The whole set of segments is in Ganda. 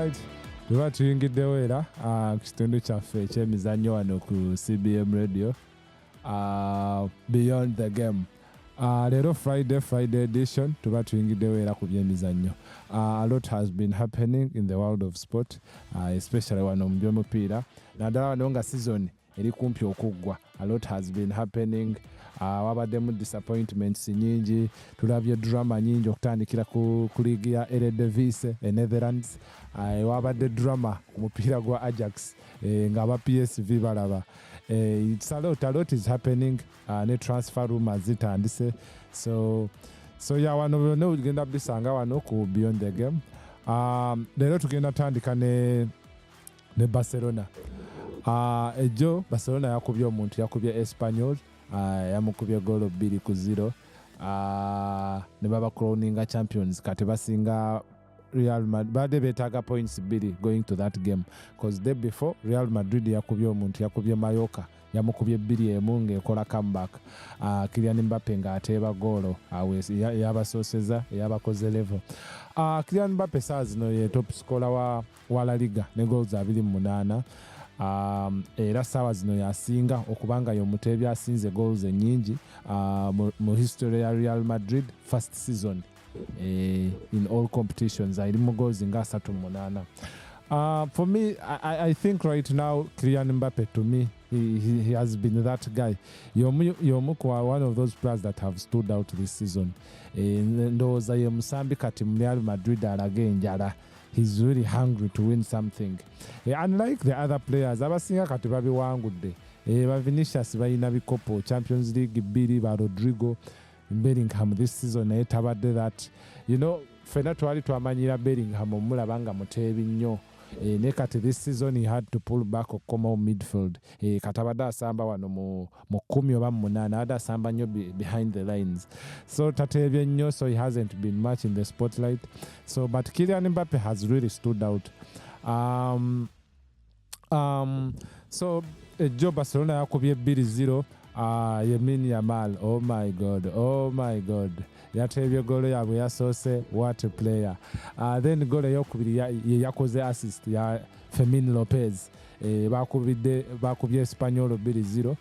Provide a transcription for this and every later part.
Alright, tuba tuyingiddewo era ku kitundu kyaffe eky'emizannyo wano ku CBM Radio Beyond the Game. Leero Friday edition tuba tuyingiddewo era ku by'emizannyo. A lot has been happening in the world of sport, especially wano mu by'omupiira. Naddala wano nga season eri kumpi okuggwa. A lot has been happening. Wabaddemu disappointments nyingi, tulabye drama nyingi okutandikira ku liigi ya Eredivisie Netherlands. Wabadde drama ku mupiira gwa Ajax nga aba PSV balaba. It's a lot is happening, ne transfer rumors zitandise. So ya wano byonna ugenda bisanga wano ku Beyond the Game. Leero tugenda tandika ne Barcelona. Ejo Barcelona yakubye omuntu, yakubye Espanyol, yamukubye goal 2-0. Ne baba crowning champions, kati basinga Real Madrid. Bade betaga points 2 going to that game, because day before Real Madrid yakubye omuntu, yakubye Mallorca, yamukubye 2-1 ng'ekola comeback. Kylian Mbappe ng'ateeba goal yabasoseza, yabakoze level. Kylian Mbappe saa zino ye top scorer wa La Liga ne goals 28. Era sawa zino yasinga okubanga y'omuteebi asinze goals ennyingi mu history ya Real Madrid first season in all competitions. Iri mu goals nga 38. For me, I think right now Kylian Mbappe, to me, he has been that guy. Yomukwa, one of those players that have stood out this season. Ndowooza ye musambi kati mu Real Madrid alage enjala. He's really hungry to win something. Unlike the other players, abasinga kati babiwangudde. Ba Vinicius balina bikopo, Champions League 2, ba Rodrigo, Bellingham this season naye tabadde that. Fena twali twamanyira Bellingham omulaba nga muteebi nnyo. Ne kati this season he had to pull back okoma midfield. Katabadde asamba wano mu 10 oba mu 8, adde asamba nnyo behind the lines. So tateebye nnyo, so he hasn't been much in the spotlight. So but Kylian Mbappe has really stood out. So Joe Barcelona yakubye 2-0. Yamine Yamal, oh my god. Yateebye goal yabwe yasoose, what a player. Then goal eyokubiri yakoze assist ya Fermin Lopez. Bakubye Espanyol 2-0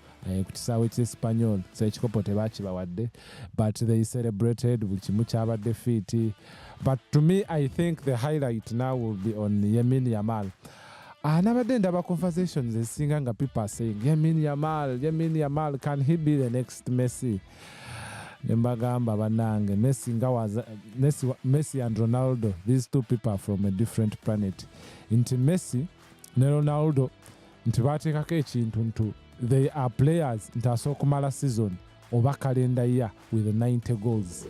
ku kisaawe ky'Espanyol. So ekikopo tebakibawadde, but they celebrated, buli kimu kyabadde fit. But to me, I think the highlight now will be on Yamine Yamal. Nabadde ndaba conversations ezisinga nga people are saying Yamine Yamal, can he be the next Messi? Nembagamba banange, Messi and Ronaldo, these two people are from a different planet. Inti Messi ne Ronaldo nti bateekako ekintu ntu they are players nti asookumala season oba calendar year with 90 goals.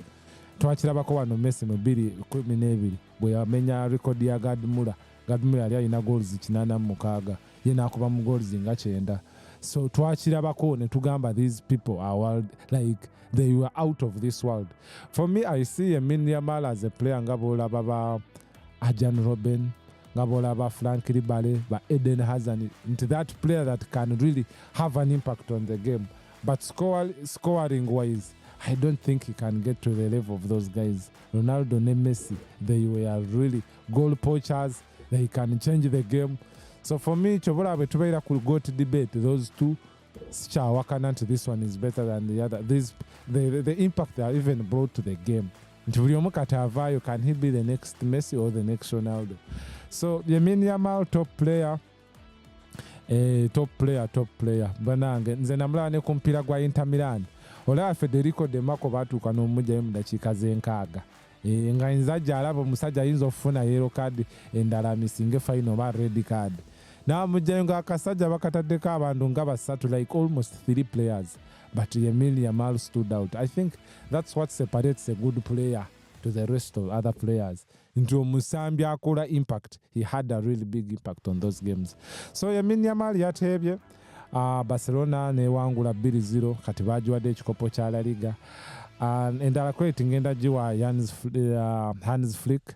Twakirabako wano Messi mu 2012 bwe yamenya record ya Gerd Müller yali alina goals 86, ye n'akuba mu goals nga 9. So twakirabako ne tugamba these people are world, like they were out of this world. For me, I see Yamine Yamal as a player nga bw'olaba ba Arjen Robben, nga bw'olaba Frank Ribale, ba Eden Hazard, into that player that can really have an impact on the game. But scoring wise, I don't think he can get to the level of those guys. Ronaldo and Messi, they were really goal poachers. They can change the game. So for me, Chobola Betubeira could go to debate those two. Wakanant, this one is better than the other. The impact they are even brought to the game. Can he be the next Messi or the next Ronaldo? So Yamine Yamal, top player. Top player. Banange nze namulaba ne kumpira gwa Inter Milan. Olaba Federico De Marco batuuka n'omujjayo mu dakiika z'enkaaga. Nga nzajja alaba omusajja ayinza okufuna yellow card endala misinge final ba red card. N'amujjayo ng'akasajja bakataddeko abantu nga basatu, like almost 3 players. But Yamine Yamal stood out. I think that's what separates a good player to the rest of other players. Into omusambi akola impact. He had a really big impact on those games. So Yamine Yamal yateebye. Barcelona ne wangula 2-0 kati bajiwadde ekikopo kya La Liga. Endala credit ngenda jiwa Hans Flick,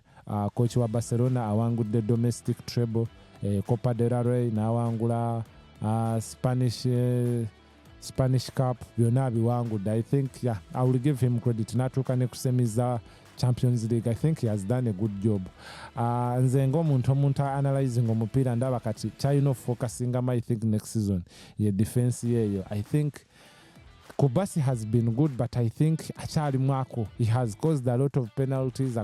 coach wa Barcelona, awangudde domestic treble, Copa del Rey, n'awangula Spanish Cup, byonna biwangudde. I think I will give him credit. Natuuka ne kusemiza Champions League. I think he has done a good job. Nze ng'omuntu analyzing omupiira ndaba kati kyalina focusing I think next season ye defense yeyo. I think Kubasi has been good, but I think akyali mwako. He has caused a lot of penalties.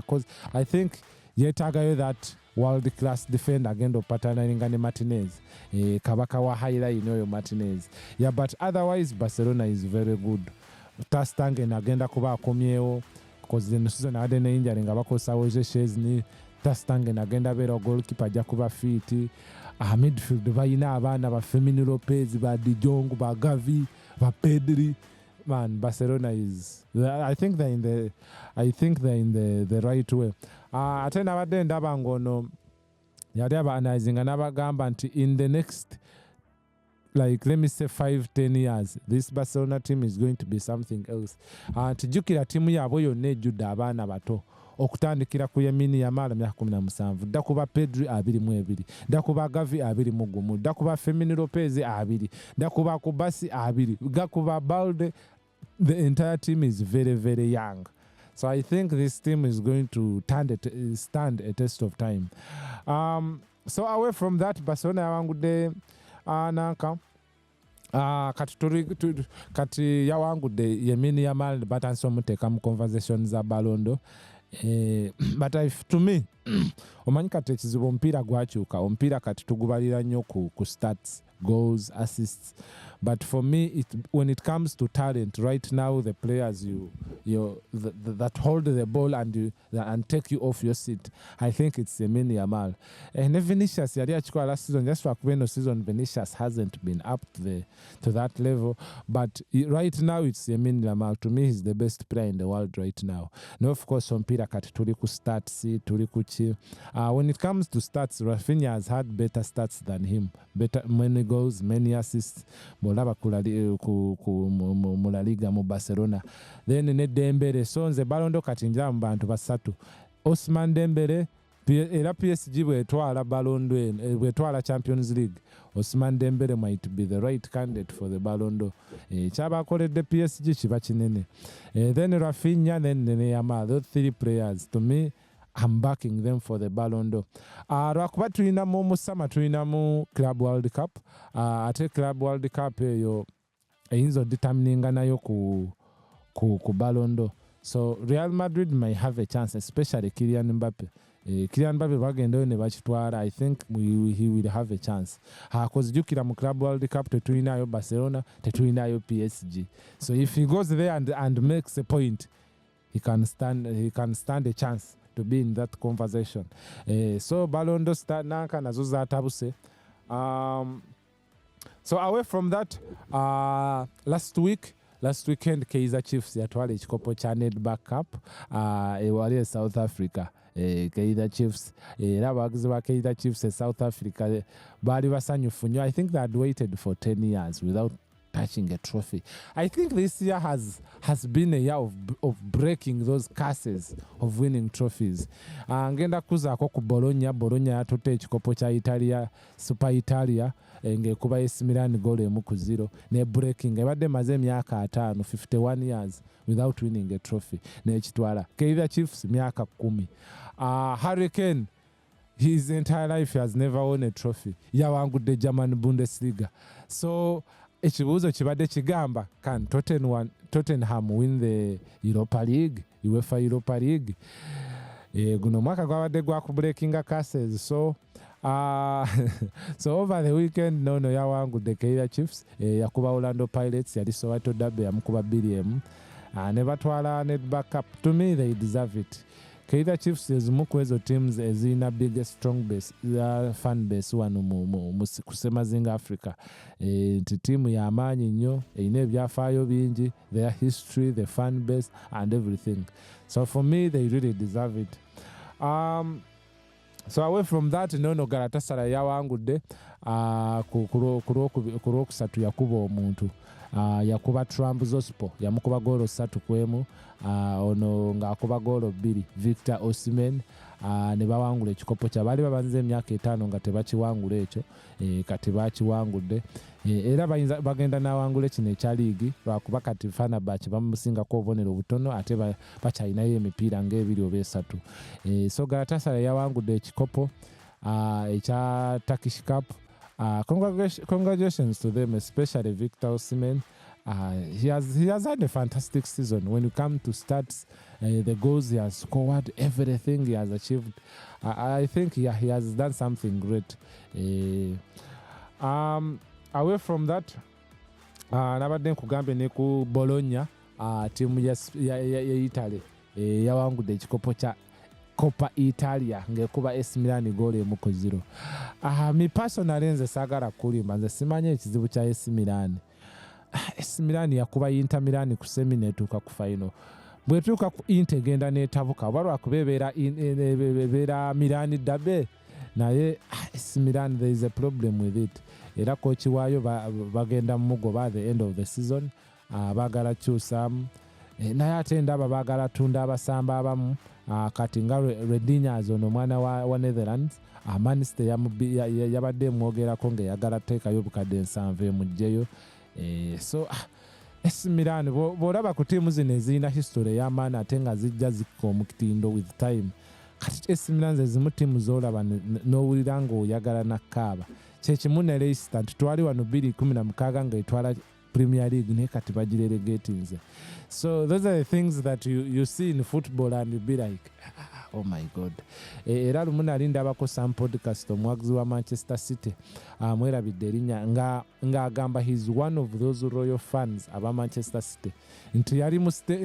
I think yetagayo that world class defender agenda opatanalinga ne Martinez. Kabaka wa highlight oyo Martinez. Yeah, but otherwise Barcelona is very good. Tastangen agenda kuba akomyewo because the season had ne injury nga bakosawo Chesney. Tastangen agenda beera goalkeeper ajja kuba fit. Midfield bayina abaana ba Firmino Lopez, ba De Jong, ba Gavi, ba Pedri. Man, Barcelona is. I think they're in the right way. Ate nabadde ndaba ngono yali analyzing anabagamba nti in the next, like, let me say 5-10 years, this Barcelona team is going to be something else. Tijukira timu yaabwe yonna ejjudde abaana bato. Okutandikira ku Yamine Yamal myaka 17, dda kuba Pedri 22, dda kuba Gavi 21, dda kuba Firmino Lopez 2, dda kuba Kubasi 2, dda kuba Ballon. The entire team is very, very young. So I think this team is going to stand a test of time. So away from that, Barcelona yawangude nanka kati yawangude Yamine Yamal batansi omuteeka mu conversation za Ballondor. But to me, omanyi kati ekizibu omupiira gwakyuka. Omupiira kati tugubalira nnyo ku stats, goals, assists. But for me, when it comes to talent, right now the players that hold the ball and take you off your seat, I think it's Yamine Yamal. And Vinicius, yali achukua last season, just for no season, Vinicius hasn't been up to that level. But right now it's Yamine Yamal. To me, he's the best player in the world right now. Now, of course, omupiira kati tuli ku stats, tuli ku chi. When it comes to stats, Raphina has had better stats than him. Many goals, many assists. Bolaba mu La Liga mu Barcelona. Then ne Dembele, so nze Ballondor kati njira mu bantu basatu. Ousmane Dembele era PSG bwetwala Ballondor, bwetwala Champions League. Ousmane Dembele might be the right candidate for the Ballondor. Kyabakoledde PSG kiba kinene. Then Raphina, then Yamal, those three players, to me, I'm backing them for the Ballon d'Or. Lwakuba tulinamu mu summer tulinamu Club World Cup. Ate Club World Cup eyo eyinza determininga nayo ku Ballon d'Or. So Real Madrid may have a chance, especially Kylian Mbappe. Kylian Mbappe bagendayo ne bakitwala. I think he will have a chance. Because jukira mu Club World Cup tetulinayo Barcelona, tetulinayo PSG. So if he goes there and makes a point, he can stand a chance to be in that conversation. So Ballon d'Or start nanka nazo zatabuse. So away from that, last weekend Kaizer Chiefs yatwala ekikopo kya Nedbank Cup ewali South Africa. Kaizer Chiefs era abawagizi ba Kaizer Chiefs South Africa bali basanyufu nnyo. I think they had waited for 10 years without touching a trophy. I think this year has been a year of breaking those curses of winning trophies. Ngenda kuzaako ku Bologna yatutte ekikopo kya Italia, Super Italia, ngekuba AC Milan goal 1-0 ne breaking ebadde maze emyaka 5, 51 years without winning a trophy n'ekitwala. Kaizer Chiefs myaka 10. Hurricane, his entire life has never won a trophy. Yawangudde German Bundesliga. So ekibuuzo kibadde kigamba, can Tottenham win the Europa League, UEFA Europa League? Guno mwaka gwabadde gwa ku breaking curses. So so over the weekend yawangudde Kaizer Chiefs, yakuba Orlando Pirates, yali Soweto Derby yamukuba 2-1. Ne batwala Nedbank Cup. To me, they deserve it. Kaizer Chiefs ezimu ku ezo teams ezina biggest strong base, fan base wano ku Semazinga Africa. Nti tiimu y'amaanyi nnyo, erina ebyafaayo bingi, their history, the fan base and everything. So for me, they really deserve it. So away from that, Galatasaray yawangudde ku lwokusatu yakuba omuntu. Yakuba Trabzonspor yamukuba goolo 3-1. Ono ng'akuba goolo 2. Victor Osimhen ne bawangula ekikopo kya baali babanze emyaka 5 nga tebakiwangula ekyo kati bakiwangudde era bagenda n'awangula kino ekya liigi lwakuba kati Fenerbahce bamusingako obubonero butono ate bakyalinayo emipiira ng'ebiri oba esatu so Galatasaray yawangudde ekikopo ekya Turkish Cup. Congratulations to them, especially Victor Osimhen. He has had a fantastic season. When you come to stats, the goals he has scored, everything he has achieved, I think he has done something great. Away from that, nabadde nkugambe ne ku Bologna, tiimu ya Italy yawangudde ekikopo kya Coppa Italia ngekuba AC Milan goal 1-0. Mi personal nze sagala kulimba nze simanye ekizibu kya AC Milan. AC Milan yakuba Inter Milan ku semi netuuka ku final. Bwetuuka ku Inter genda netabuka balwa kubeera Milan dabe naye AC Milan there is a problem with it. Era kochi waayo bagenda mugoba the end of the season. Bagala kyusamu naye ate ndaba bagala tunda abasamba abamu kati nga Redinyas ono omwana wa Netherlands Manchester yabadde mwogerako ng'eyagala teekayo obukadde 7 emugjeyo so AC Milan bw'olaba ku ttiimu zino ezirina history ey'amaani ate nga zijja zikka omukitindo with time kati AC Milan ze zimu ttiimu z'olaba n'owulira ng'oyagala nakkaaba kyekimu ne Leicester nti twali wano 2016 ng'etwala Premier League naye kati bagirelegatinze. So those are the things that you see in football and you be like, oh my God. Era lumu nali ndabako some podcast omwagizi wa Manchester City mwerabidde erinnya nga agamba he's one of those royal fans aba Manchester City nti yali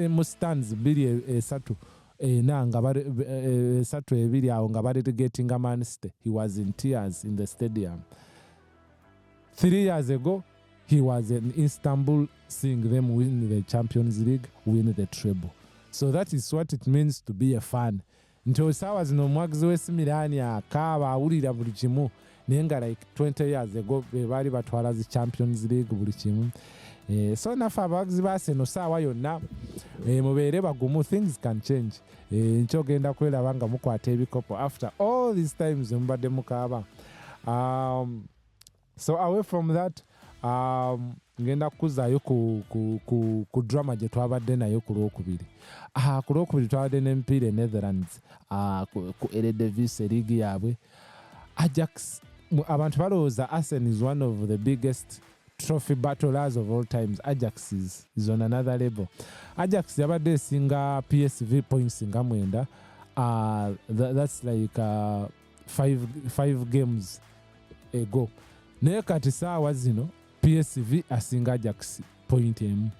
mu stands 2-3 nga 3-2 awo nga barelegatinga Man City. He was in tears in the stadium. 3 years ago he was in Istanbul seeing them win the Champions League, win the treble. So that is what it means to be a fan. Nti osaawa zino omwagizi w'AC Milan akaaba awulira buli kimu naye nga like 20 years ago be baali batwala zi Champions League buli kimu. So naffe abawagizi ba Arsenal saawa yonna mubeere bagumu, things can change. Nkyogenda kweraba nga mukwata ebikopo after all these times mubadde mukaaba. So away from that, ngenda kuzaayo ku drama gye twabadde nayo ku Lwokubiri. Ku Lwokubiri twabadde n'emipiira Netherlands ku Eredivisie League yaabwe. Ajax, abantu balowooza Arsenal is one of the biggest trophy battlers of all times. Ajax is on another level. Ajax yabadde esinga PSV points nga 9. That's like 5 games ago. Naye kati saawa zino PSV asinga Ajax point emu.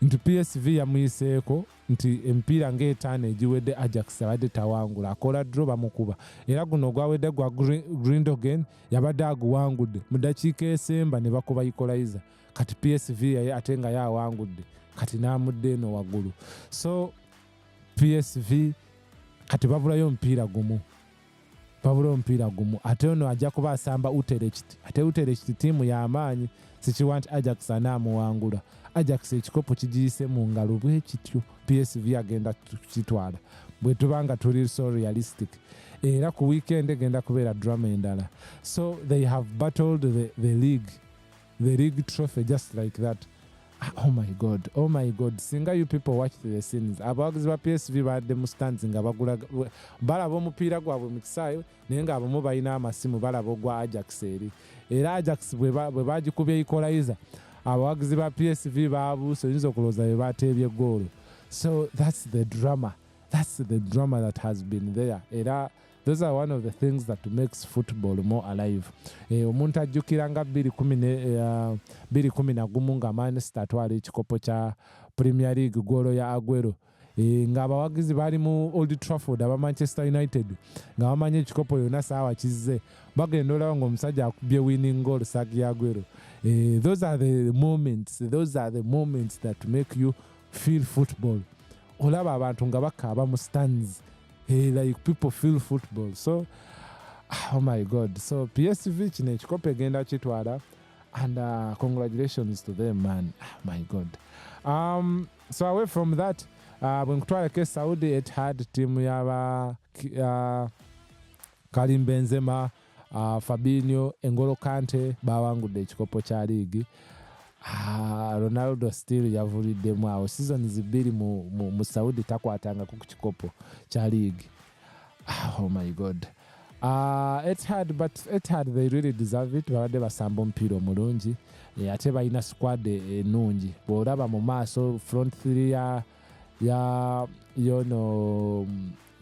Nti PSV yamuyiseeko nti empiira ng'etaano egiwedde Ajax abadde tawangula, akola draw bamukuba. Era guno ogwawedde gwa Gundogan yabadde aguwangudde mu ddakiika esemba ne bakuba equalizer. Kati PSV ate nga yawangudde kati n'amudde eno waggulu. So PSV kati babulayo omupiira gumu. Ate ono ajja kuba asamba Utrecht. Ate Utrecht tiimu y'amaanyi, sikiwa nti Ajax anaamuwangula. Ajax ekikopo kigiyise mu ngalo bwe kityo, PSV agenda kukitwala. Bwe tubanga tuli so realistic. Era ku weekend egenda kubeera drama endala. So they have battled the league trophy just like that. Oh my God. Singa you people watch the scenes. Abawagizi ba PSV badde mu stands nga bagula balaba omupiira gwabwe mu kisaawe naye nga abamu balina amasimu balaba ogwa Ajax eri. Era Ajax bwe bagikubye equalizer, abawagizi ba PSV baabuuse oyinza okulowooza bwe bateebye goal. So that's the drama that has been there. Era those are one of the things that makes football more alive. Omuntu ajjukira nga 2011 nga Manchester atwala ekikopo kya Premier League goolo ya Aguero. Nga abawagizi bali mu Old Trafford aba Manchester United nga bamanya ekikopo yonna saawa kizze bagenda olaba ng'omusajja akubye winning goal Sergio Aguero. Those are the moments that make you feel football. Olaba abantu nga bakaaba mu stands. Like people feel football. So oh my God. So PSV kino ekikopo egenda kitwala and congratulations to them, man. Oh my God. So away from that, bwe nkutwaleko Saudi Etihad tiimu y'aba Karim Benzema, Fabinho, N'Golo Kante bawangudde ekikopo kya liigi. Ronaldo still yavuliddemu awo. Seasons 2 mu Saudi takwatanga ku kikopo kya liigi. Oh my God. Etihad they really deserve it. Babadde basamba omupiira omulungi. Ate balina squad ennungi. Bw'olaba mu maaso front 3 ya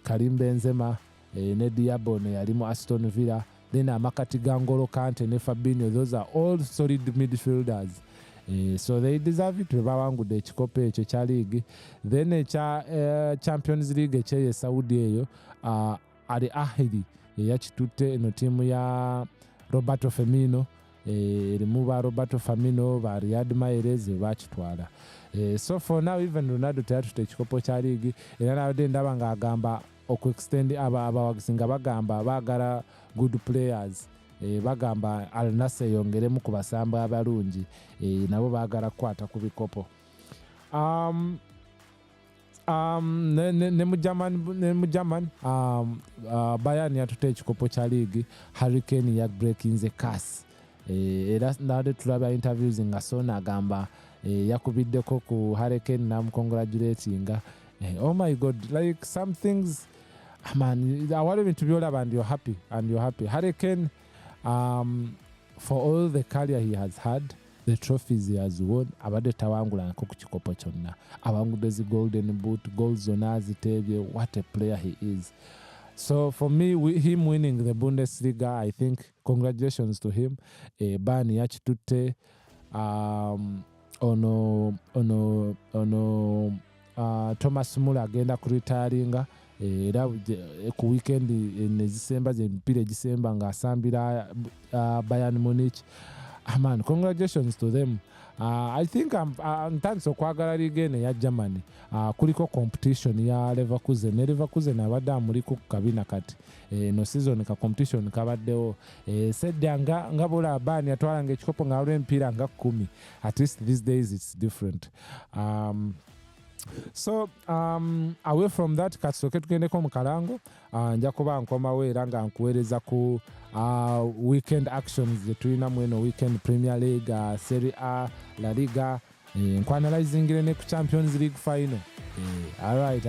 Karim Benzema, ne Diabone yali mu Aston Villa, then amakati ga N'Golo Kante ne Fabinho, those are all solid midfielders. So they deserve it. Bawangudde ekikopo ekyo kya league. Then ekya Champions League ekye Saudi eyo, Al Ahly yakitutte eno tiimu ya Roberto Firmino, erimu ba Roberto Firmino, ba Riyad Mahrez bakitwala. So for now even Ronaldo teyatutte ekikopo kya league, era nabadde ndaba ng'agamba okuextend abawagizi nga bagamba baagala good players. Bagamba Al Nassr yongeremu ku basamba abalungi, nabo baagala kukwata ku bikopo. Ne mu German Bayern yatutte ekikopo kya league. Harry Kane ya breakinze curse. Era nade tulaba interviews nga Son agamba yakubiddeko ku Harry Kane namukongratulatinga. Oh my God, like some things, man, I want him to be all about and you're happy. Harry Kane, for all the career he has had, the trophies he has won, abadde tawangula ku kikopo kyonna. Awangudde zi golden boot, goals zonna zitebye. What a player he is. So for me, him winning the Bundesliga, I think congratulations to him. Bayern yakitutte, ono Thomas Muller agenda kuritaringa, era ku weekend nezisemba emipiira egisemba ng'asambira Bayern Munich. Man, congratulations to them. I think ntandise okwagala liga eno eya Germany. Kuliko competition ya Leverkusen. Ne Leverkusen abadde amuli ku kabina kati. No season ka competition kabaddewo. Sedda nga bola Bayern yatwalanga ekikopo nga olw'emipiira nga 10. At least these days it's different. So away from that, katsoke tugendeko mu kalango. Nja kuba nkomawo era nga nkuweereza ku weekend actions ze tulina mweno weekend Premier League, Serie A, La Liga, nkwanalizingire ne ku Champions League final. All right.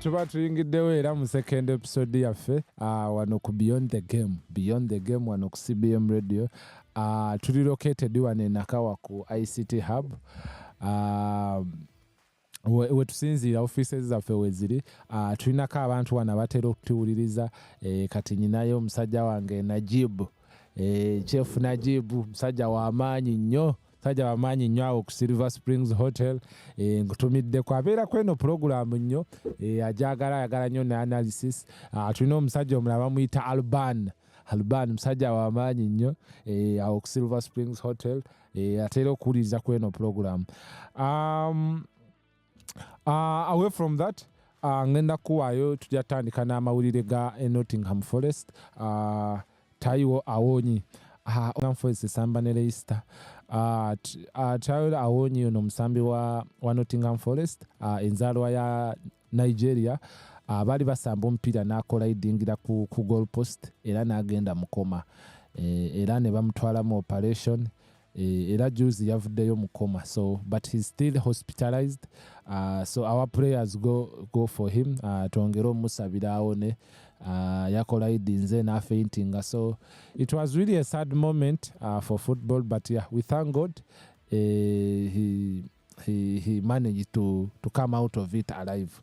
Tuba tuyingiddewo era mu second episode yaffe wano ku Beyond the Game wano ku CBM Radio. Tuli located wano e Nakawa ku ICT Hub. wetusinziira offices zaffe weziri tulinako abantu wano abatera okutuwuliriza kati nyinayo omusajja wange Najibu Chef Najibu musajja w'amaanyi nnyo awo ku Silver Springs Hotel nkutumiddeko abeera kweno program nnyo ayagala nnyo ne analysis tulina omusajja omulala bamuyita Alban musajja w'amaanyi nnyo awo ku Silver Springs Hotel atera okuwuliriza kweno program. Away from that ngenda kuwaayo tujja tandika n'amawulire ga Nottingham Forest. Taiwo Awonyi Nottingham Forest esamba ne Leicester. Taiwo Awonyi ono musambi wa Nottingham Forest enzaalwa ya Nigeria baali basamba omupiira n'akola idingira ku goal post era n'agenda mukoma era ne bamutwala mu operation era juzi yavuddeyo mukoma, so but he's still hospitalized, so our prayers go for him. Twongere omusabira awone yakola idinze na fainting, so it was really a sad moment for football, but yeah, we thank God he managed to come out of it alive.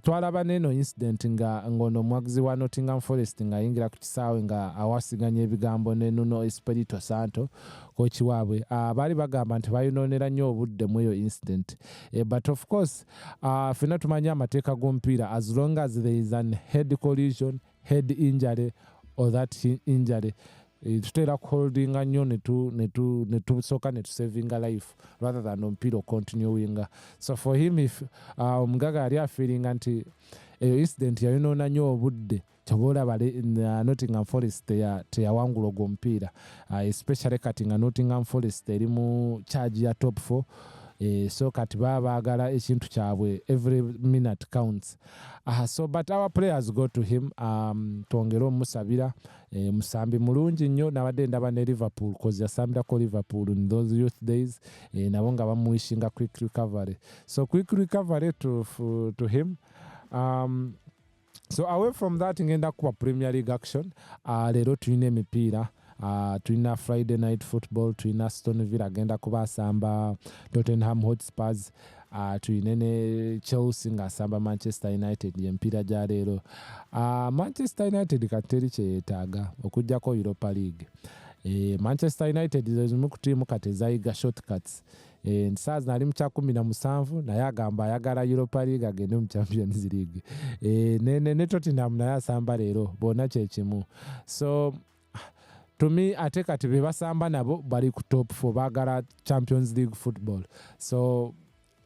Twalaba neno incident nga ngono mwagizi wa Nottingham Forest nga yingira ku kisaawe nga awasiganya ebigambo ne Nuno Espirito Santo kochi waabwe bali bagamba nti bayinonera nnyo obudde mu eyo incident, but of course fena tumanya amateeka g'omupiira, as long as there is an head collision, head injury or that injury tutera kuholdinga nnyo netusooka netusavinga life rather than omupiira continuinga. So for him, if omugaga yali afiiringa nti eyo incident yayinoona nnyo obudde kyoboolaba Nottingham Forest teyawangula ogwo omupiira, especially kati nga Nottingham Forest eri mu charge ya top 4. So kati baagala ekintu kyabwe every minute counts. So but our prayers go to him. Twongere omusabira musambi mulungi nnyo, nabadde ndaba ne Liverpool cause yasambirako Liverpool in those youth days, nabo nga bamuwishinga quick recovery. So quick recovery to him. So away from that ngenda kuba Premier League action. Leero tulina emipiira. Tulina Friday night football, tulina Aston Villa agenda kubasamba Tottenham Hotspurs, tulina ne Chelsea ngasamba Manchester United y'empiira gya leero. Manchester United kateri kye yeetaaga okujjako Europa League. Manchester United zimu ku tiimu kati ezayiga shortcuts. Nsaazi nali mu 17 naye agamba ayagala Europa League agende mu Champions League. Ne Tottenham naye asamba leero bonna kye kimu. So to me, ate kati be basamba nabo bali ku top 4 bagala Champions League football. So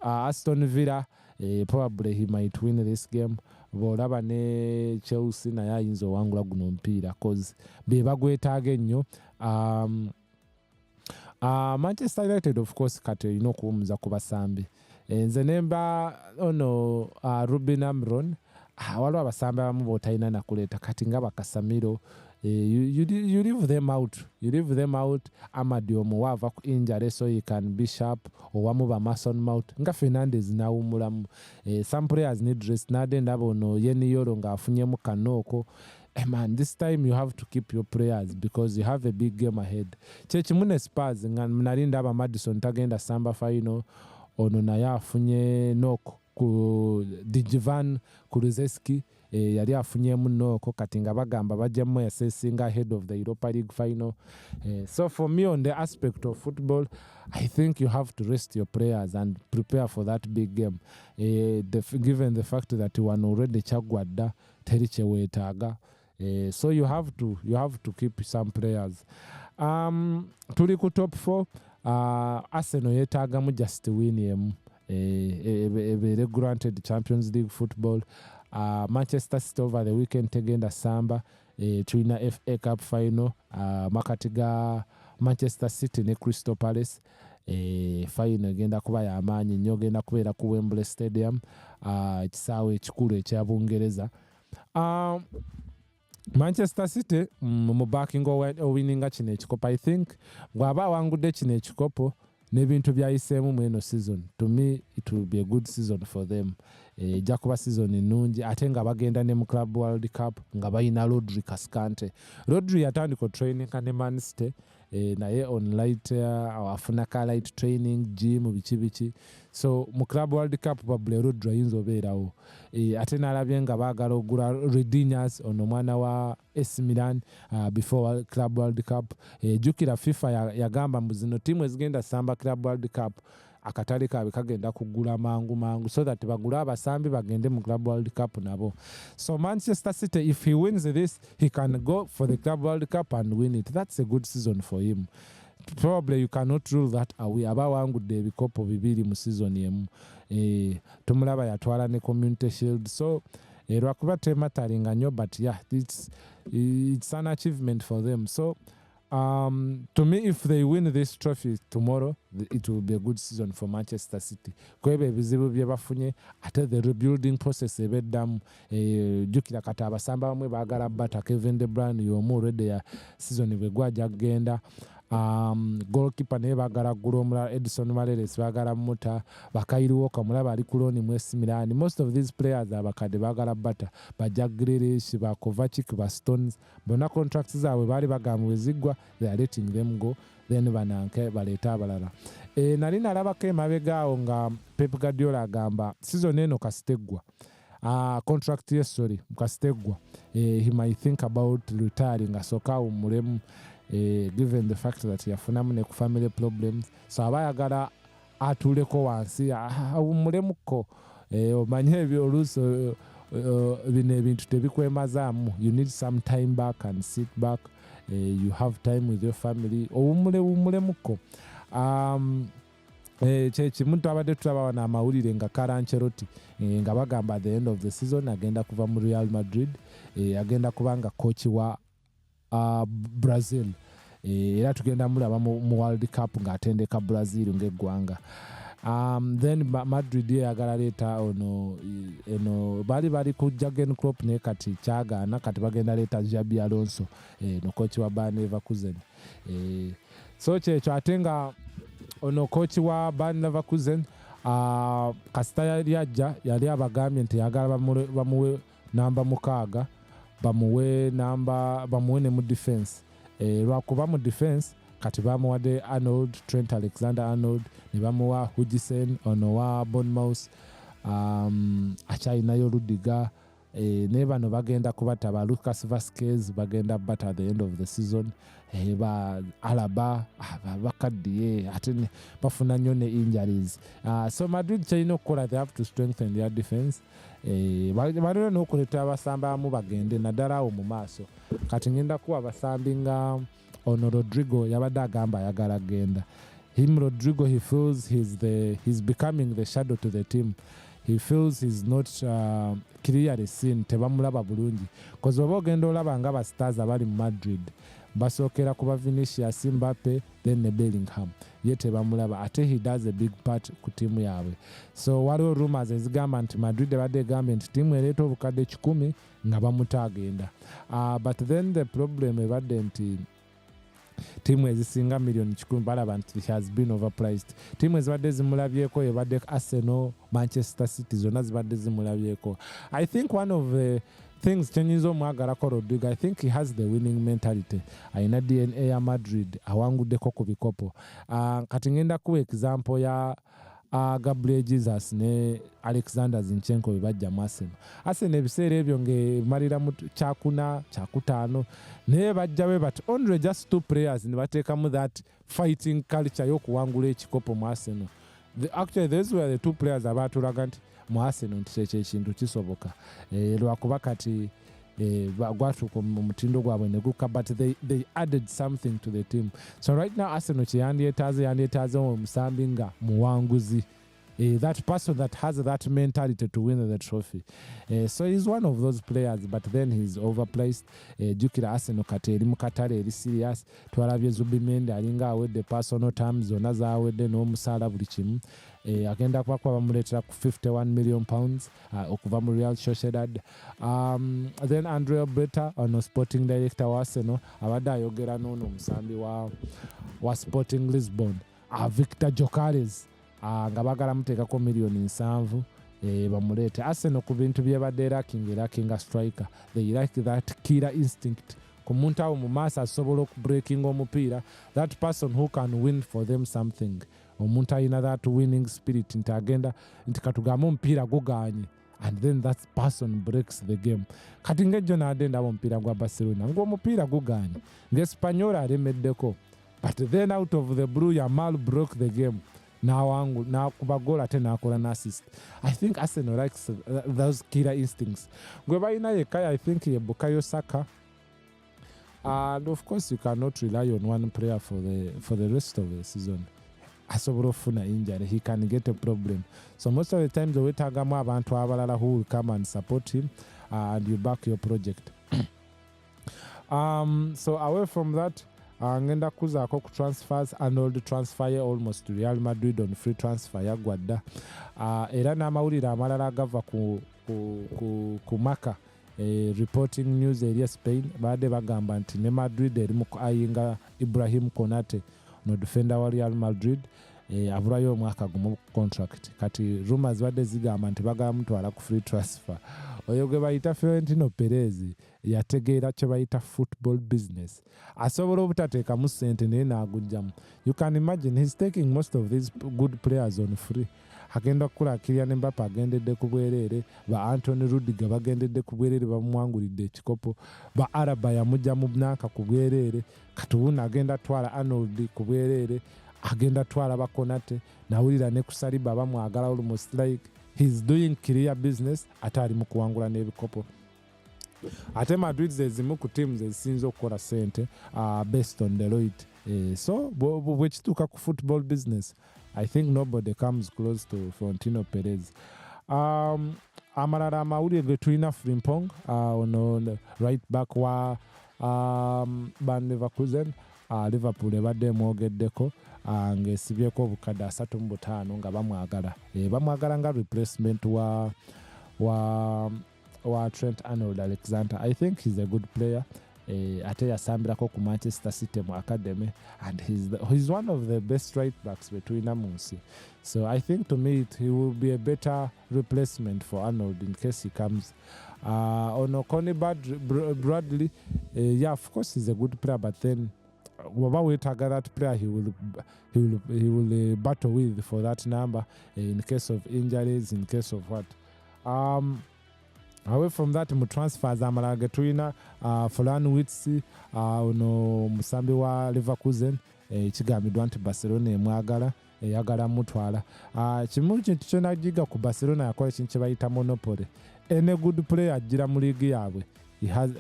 Aston Villa probably he might win this game. Bolaba ne Chelsea naye ayinza owangula guno omupiira cause be bagwetaaga ennyo. Manchester United of course kati olina okuwumuza ku basambi. Nze nemba ono Ruben Amron waliwo abasambi abamu b'otalina nakuleeta kati nga bakasamiro. You leave them out. Amadi omuwava ku injury so he can be sharp. Owamu ba Mason Mount nga Fernandez nawumulamu. Some players need rest. Nade ndaba ono Yeni Yoro nga afunyemu Kanoko. Man, this time you have to keep your players because you have a big game ahead. Chechimune Spurs nga nali ndaba Madison tagenda samba final ono naye afunye noko ku Dijivan Kulusevski. Yali afunyemu noko kati nga bagamba bajjamu assessing ahead of the Europa League final. So for me on the aspect of football, I think you have to rest your players and prepare for that big game. Given the fact that you are already chagwadda teri kye weetaaga. So you have to keep some players. Tuli ku top 4, Arsenal yeetaagamu just win emu. Ebeere granted Champions League football. Manchester City over the weekend tegenda samba tulina FA Cup final makati ga Manchester City ne Crystal Palace. Final egenda kuba y'amaanyi nnyo, egenda kubeera ku Wembley Stadium, ekisaawe ekikulu ekya Bungereza. Manchester City mu backing owinninga kino ekikopo, I think bw'aba awangudde kino ekikopo n'ebintu byayiseemu mu eno season, to me it will be a good season for them. Ejja kuba season ennungi ate nga bagenda ne mu Club World Cup nga bayina Rodri Cascante. Rodri yatandika training ne Man City naye on light afuna ka light training gym bichi so mu Club World Cup probably road ayinza obeerawo ate nalabye nga baagala ogula Redinius ono mwana wa AC Milan before Club World Cup jukira FIFA yagamba mu zino timu ezigenda samba Club World Cup akatale kabe kagenda kugula mangu so that bagula abasambi bagende mu Club World Cup nabo. So Manchester City, if he wins this, he can go for the Club World Cup and win it. That's a good season for him. Probably you cannot rule that away. Abawangudde ebikopo bibiri mu season yemu. Tumulaba yatwala ne Community Shield. So lwakuba temataringa nnyo, but yeah, it's an achievement for them. So to me, if they win this trophy tomorrow, it will be a good season for Manchester City. Kwebe ebizibu bye bafunye ate the rebuilding process ebeddamu jukira kati abasamba bamwe baagala bata Kevin De Bruyne y'omu already ya season bwe gwajja kugenda. Goalkeeper naye baagala gula omulala Edison Maleres baagala muta Bakayiriwo kamulaba ali ku loan mu AC Milan. Most of these players abakadde baagala bata ba Jack Grealish ba Kovacic ba Stones bonna contracts zaabwe baali bagamba weziggwa, they are letting them go, then bananke baleeta abalala. Nali nalabako emabegaawo nga Pep Guardiola agamba season eno kasiteggwa contract ye kasiteggwa he might think about retiring asooka awummulemu given the fact that yafunamu ne ku family problems, so abayagala atuuleko wansi awummulemuko omanye ebyo oluusi bino ebintu tebikwemazaamu. You need some time back and sit back, you have time with your family, owummulemu kimu twabadde tulabawo n'amawulire nga Carlo Ancelotti nga bagamba at the end of the season agenda kuva mu Real Madrid, agenda kubanga coach wa Brazil, era tugenda mulaba mu World Cup ng'atendeka Brazil ng'eggwanga. Then Madrid yagala leeta ono bali ku Jurgen Klopp ne kati kyagaana kati bagenda leeta Xabi Alonso no coach wa Bayer Leverkusen. So kyekyo ate nga ono coach wa Bayer Leverkusen kasita yali ajja yali abagambye nti yagala bamuwe namba 6 bamuwe ne mu defense lwakuba mu defense kati bamuwadde Arnold, Trent Alexander-Arnold, ne bamuwa Hudson ono wa Bournemouth, akyalinayo Rudiger, ne bano bagenda kubata ba Lucas Vazquez bagenda bata at the end of the season, ba Alaba bakaddiye ate bafuna nnyo ne injuries. So Madrid kyalina okukola, they have to strengthen their defense. Balina n'okuleeta abasamba abamu bagende naddala awo mu maaso. Kati ngenda kuwa abasambi nga ono Rodrigo yabadde agamba ayagala genda. Rodrigo, he feels he's becoming the shadow to the team. He feels he's not clearly seen, tebamulaba bulungi. Because oba ogenda olaba nga ba stars abali mu Madrid basookera kuba Vinicius, Mbappe, then ne Bellingham. Ye tebamulaba. Ate he does a big part ku tiimu yaabwe. So waliwo rumors ezigamba nti Madrid badde egambye nti tiimu ereeta obukadde 10 nga bamutaagenda. But then the problem ebadde nti tiimu ezisinga million 10 balaba nti has been overpriced. Tiimu ezibadde zimulabyeko ebadde Arsenal, Manchester City zonna zibadde zimulabyeko. I think one of the things kyenyinza omwagalako Rodrigo, I think he has the winning mentality. Ayina DNA ya Madrid awanguddeko ku bikopo. Kati ngenda kuwa example ya Gabriel Jesus ne Alexander Zinchenko bebajja mu Arsenal ebiseera ebyo ng'emalira mu kyakuna kyakutaano naye bajja but only just 2 players ne bateekamu that fighting culture y'okuwangula ekikopo mu Arsenal. Actually those were the 2 players abaatulaga nti mu Arsenal nti kyekyo ekintu kisoboka lwakuba kati gwatuuka mu mutindo gwabwe ne gukka, but they added something to the team. So right now Arsenal yandyetaaze omusambi nga muwanguzi, that person that has that mentality to win the trophy. So he's one of those players, but then he's overpriced. Jukira Arsenal kati eri mu katale eri serious. Twalabye Zubimendi alinga awedde personal terms zonna zaawedde n'omusaala buli kimu. Agenda kuba bamuleetera ku £51 million okuva mu Real Sociedad. Then Andrea Berta ono sporting director wa Arsenal abadde ayogera n'ono omusambi wa Sporting Lisbon, Victor Gyökeres, nga bagala muteekako $7 million bamuleete. Arsenal ku bintu bye badde lacking striker. They like that killer instinct ku muntu awo mu maaso asobola okubreakinga omupiira, that person who can win for them something, omuntu alina that winning spirit nti agenda nti katugambe omupiira guganye, and then that person breaks the game. Kati ng'ejjo n'adde ndaba omupiira gwa Barcelona ng'omupiira guganye ng'Espanyol alemeddeko, but then out of the blue Yamal broke the game. N'akuba goal ate n'akola n'assist. I think Arsenal likes those killer instincts. Gwe balina yekka, I think ye Bukayo Saka. And of course you cannot rely on one player for the rest of the season. Asobola ofuna injury, he can get a problem. So most of the times weetagamu abantu abalala who will come and support him, and you back your project. So away from that, ngenda kuzaako ku transfers. Arnold transfer almost to Real Madrid on free transfer yagwadda, era n'amawulire amalala agava ku Marca reporting news eri Spain baadde bagamba nti ne Madrid eri mu ayinga Ibrahim Konate no defender wa Real Madrid abulayo omwaka gumu contract. Kati rumors badde zigamba nti bagala mutwala ku free transfer. Oyo gwe bayita Florentino Perez yategeera kye bayita football business, asobola obutateekamu ssente naye n'agujjamu. You can imagine he's taking most of these good players on free. Agenda kukula Kylian Mbappe agendedde ku bwereere, ba Anthony Rudiger bagendedde ku bwereere bamwangulidde ekikopo, ba Araba yamujja mu Bnanka ku bwereere, katuwuna agenda twala Arnold ku bwereere, agenda twala ba Konate, nawulira ne ku Saliba bamwagala almost like he's doing career business ate ali mu kuwangula n'ebikopo. Ate Madrid ze zimu ku teams ezisinza okukola ssente based on Deloitte. So bwe kituuka ku football business, I think nobody comes close to Florentino Perez. Amalala amawulire ge tulina Frimpong, ono right back wa Bayer Leverkusen, Liverpool ebadde emwogeddeko ng'esibyeko obukadde 35 nga bamwagala nga replacement wa Trent Arnold-Alexander. I think he's a good player. Ate yasambirako ku Manchester City mu academy, and he's one of the best right backs between Amunsi. So I think to me he will be a better replacement for Arnold in case he comes. Connie Bradley, yeah, of course he's a good player, but then waba weetaaga that player he will battle with for that number in case of injuries, in case of what. Away from that, mu transfers amalala ge tulina Florian Wirtz, ono musambi wa Leverkusen, kigambiddwa nti Barcelona emwagala eyagala mutwala. Kimu kintu kyo nagiga ku Barcelona yakola ekintu kye bayita monopoly. Any good player ajjira mu liigi yaabwe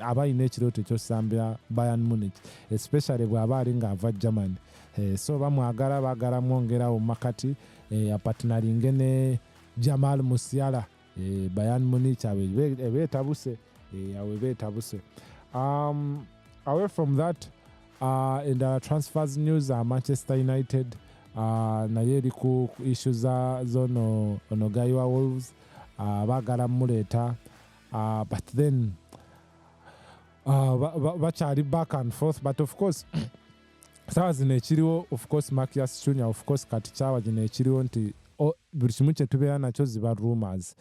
aba alina ekirooto ekyosambira Bayern Munich, especially bw'aba ali ng'ava Germany. So bamwagala baagala mwongerawo mu makati apatinalinge ne Yamal Musiala. Bayern Munich beetabuse. Away from that, in the transfers news, Manchester United naye eri ku issues zono onogayi wa Wolves, baagala muleeta, but then bakyali back and forth, but of course saawa zino ekiriwo, of course Marcus Junior, of course kati kyawa gino ekiriwo nti buli kimu kye tubeera nakyo ziba rumors.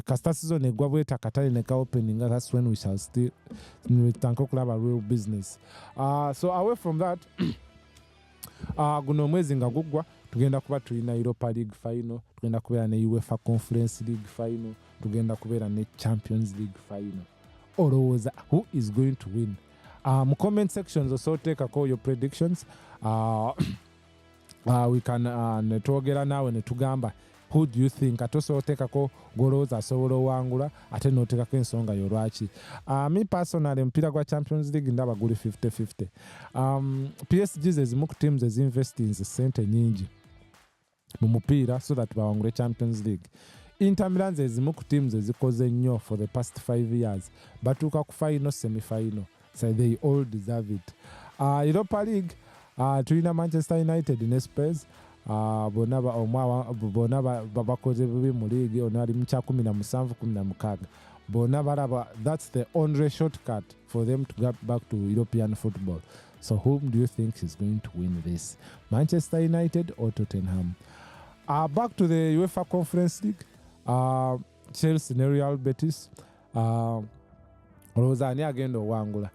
Kasita season egwa bweta akatale ne ka opening, that's when we shall still tanka okulaba real business. So away from that, guno omwezi nga guggwa tugenda kuba tulina Europa League final, tugenda kubeera ne UEFA Conference League final, tugenda kubeera ne Champions League final. Olowooza who is going to win? Mu comment sections osooteekako your predictions. We can netwogera naawe ne tugamba who do you think ate osooteekako golowooza asobola owangula ate n'oteekako ensonga yo lwaki. Me personally omupiira gwa Champions League ndaba guli 50-50. PSG ze zimu ku teams ezinvestinze ssente nyingi mu mupiira so that bawangule Champions League. Inter Milan ze zimu ku teams ezikoze nnyo for the past 5 years, batuuka ku final, semi-final, so they all deserve it. Europa League, tulina Manchester United ne Spurs, bonna bakoze bubi mu league, ono ali mu kya 17-16, bonna balaba that's the only shortcut for them to get back to European football. So whom do you think is going to win this, Manchester United or Tottenham? Back to the UEFA Conference League, Chelsea ne Real Betis, olowooza ani agenda owangula?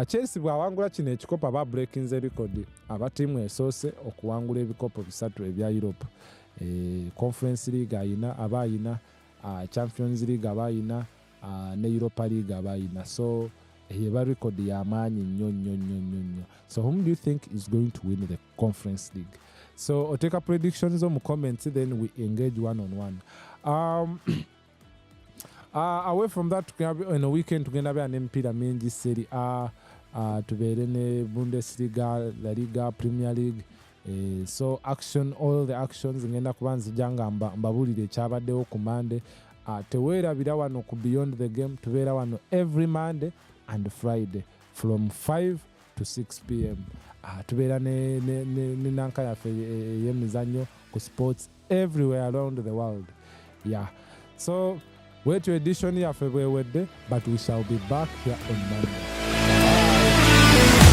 Chelsea bw'awangula kino ekikopo aba breakinze record aba tiimu esoose okuwangula ebikopo 3 ebya Europe. Conference League aba ayina Champions League aba ayina ne Europa League aba ayina. So eba record y'amaanyi nnyo. So whom do you think is going to win the Conference League? So oteka predictions mu comments, then we engage one-on-one. Away from that, in a weekend tugenda bya n'emipiira mingi Serie A, tubeere ne Bundesliga, La Liga, Premier League. So all the actions ngenda kuba nzijanga mbabulire ekyabaddewo ku Monday. Teweerabira wano ku Beyond the Game, tubeera wano every Monday and Friday from 5 to 6 p.m. Tubeera ne nanka yaffe y'emizannyo ku sports everywhere around the world. Yeah. So wait to edition yaffe bwewedde, but we shall be back here on Monday. Bye.